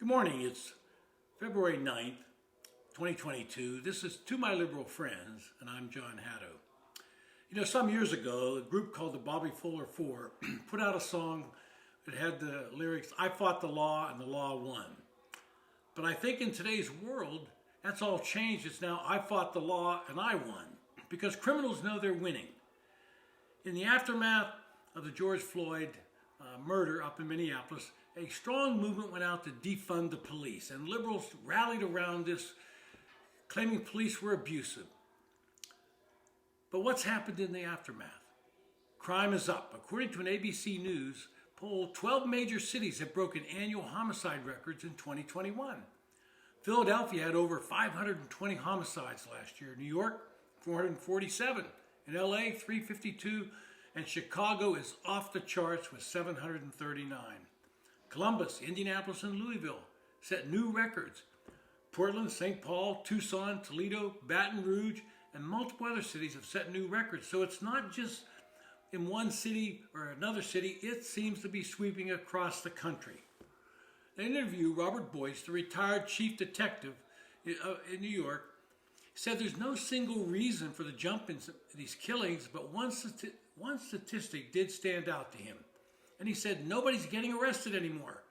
Good morning. It's February 9th, 2022. This is To My Liberal Friends, and I'm John Haddo. Some years ago, a group called the Bobby Fuller Four put out a song that had the lyrics, "I fought the law and the law won." But I think in today's world, that's all changed. It's now, "I fought the law and I won," because criminals know they're winning. In the aftermath of the George Floyd murder up in Minneapolis, a strong movement went out to defund the police, and liberals rallied around this, claiming police were abusive. But what's happened in the aftermath? Crime is up. According to an ABC News poll, 12 major cities have broken annual homicide records in 2021. Philadelphia had over 520 homicides last year. New York, 447. In LA, 352. And Chicago is off the charts with 739. Columbus, Indianapolis, and Louisville set new records. Portland, St. Paul, Tucson, Toledo, Baton Rouge, and multiple other cities have set new records. So it's not just in one city or another city, it seems to be sweeping across the country. In an interview, Robert Boyce, the retired chief detective in New York, said there's no single reason for the jump in these killings, but one statistic did stand out to him. And he said, nobody's getting arrested anymore.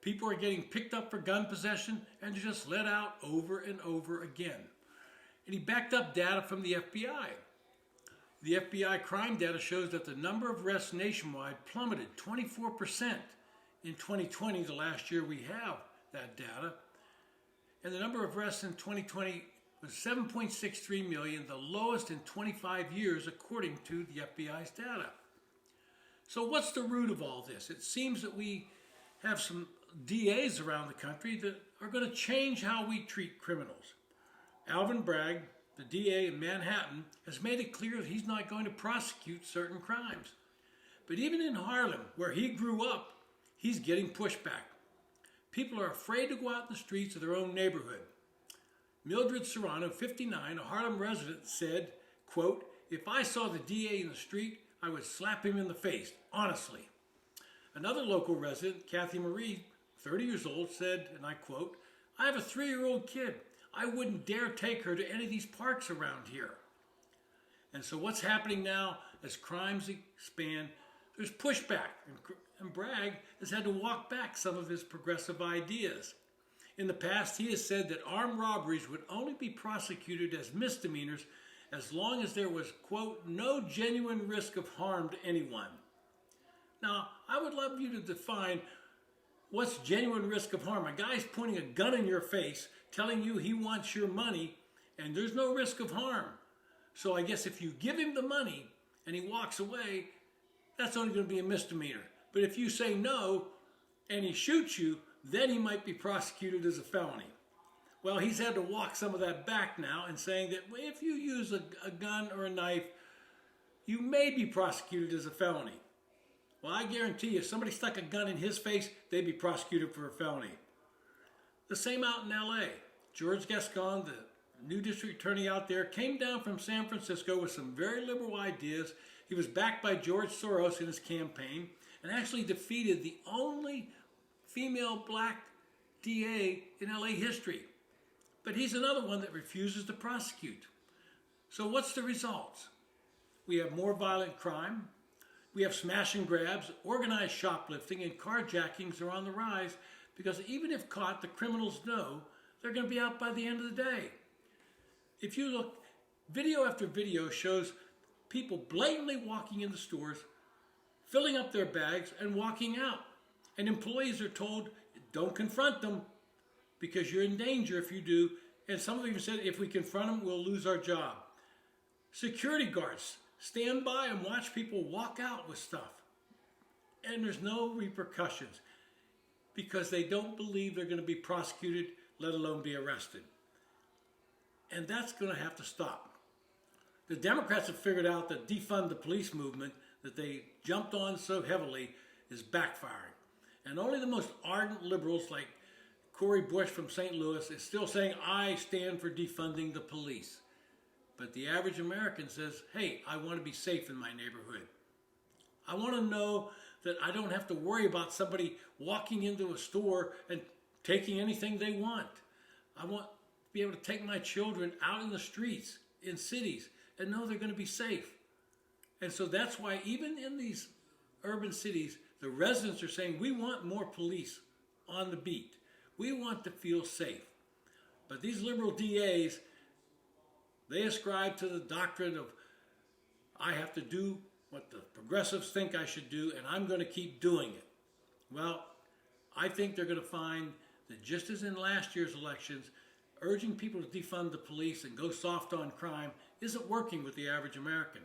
People are getting picked up for gun possession and just let out over and over again. And he backed up data from the FBI. The FBI crime data shows that the number of arrests nationwide plummeted 24% in 2020, the last year we have that data. And the number of arrests in 2020 was 7.63 million, the lowest in 25 years, according to the FBI's data. So what's the root of all this? It seems that we have some DAs around the country that are going to change how we treat criminals. Alvin Bragg, the DA in Manhattan, has made it clear that he's not going to prosecute certain crimes. But even in Harlem, where he grew up, he's getting pushback. People are afraid to go out in the streets of their own neighborhood. Mildred Serrano, 59, a Harlem resident, said, quote, "If I saw the DA in the street, I would slap him in the face, honestly." Another local resident, Kathy Marie, 30 years old, said, and I quote, "I have a 3-year-old kid. I wouldn't dare take her to any of these parks around here." And so what's happening now as crimes expand, there's pushback. And Bragg has had to walk back some of his progressive ideas. In the past, he has said that armed robberies would only be prosecuted as misdemeanors as long as there was, quote, "no genuine risk of harm to anyone." Now, I would love you to define what's genuine risk of harm. A guy's pointing a gun in your face, telling you he wants your money, and there's no risk of harm. So I guess if you give him the money and he walks away, that's only going to be a misdemeanor. But if you say no and he shoots you, then he might be prosecuted as a felony. Well, he's had to walk some of that back now and saying that if you use a gun or a knife, you may be prosecuted as a felony. Well, I guarantee you, if somebody stuck a gun in his face, they'd be prosecuted for a felony. The same out in LA. George Gascon, the new district attorney out there, came down from San Francisco with some very liberal ideas. He was backed by George Soros in his campaign and actually defeated the only female black DA in LA history. But he's another one that refuses to prosecute. So what's the results? We have more violent crime. We have smash and grabs, organized shoplifting, and carjackings are on the rise because even if caught, the criminals know they're going to be out by the end of the day. If you look, video after video shows people blatantly walking into stores, filling up their bags, and walking out. And employees are told, don't confront them because you're in danger if you do. And some of them even said, if we confront them, we'll lose our job. Security guards stand by and watch people walk out with stuff. And there's no repercussions because they don't believe they're going to be prosecuted, let alone be arrested. And that's going to have to stop. The Democrats have figured out that defund the police movement that they jumped on so heavily is backfiring. And only the most ardent liberals like Cori Bush from St. Louis is still saying, I stand for defunding the police. But the average American says, hey, I want to be safe in my neighborhood. I want to know that I don't have to worry about somebody walking into a store and taking anything they want. I want to be able to take my children out in the streets, in cities, and know they're going to be safe. And so that's why even in these urban cities, the residents are saying, we want more police on the beat. We want to feel safe. But these liberal DAs, they ascribe to the doctrine of, I have to do what the progressives think I should do, and I'm going to keep doing it. Well, I think they're going to find that just as in last year's elections, urging people to defund the police and go soft on crime isn't working with the average American.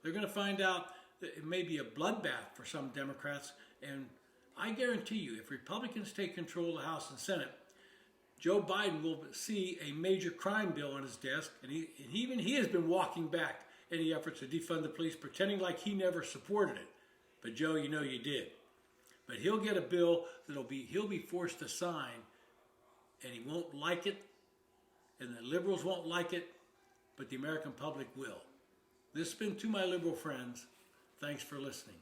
They're going to find out that it may be a bloodbath for some Democrats, and I guarantee you, if Republicans take control of the House and Senate, Joe Biden will see a major crime bill on his desk, and even he has been walking back any efforts to defund the police, pretending like he never supported it. But Joe, you know you did. But he'll get a bill he'll be forced to sign, and he won't like it, and the liberals won't like it, but the American public will. This has been To My Liberal Friends. Thanks for listening.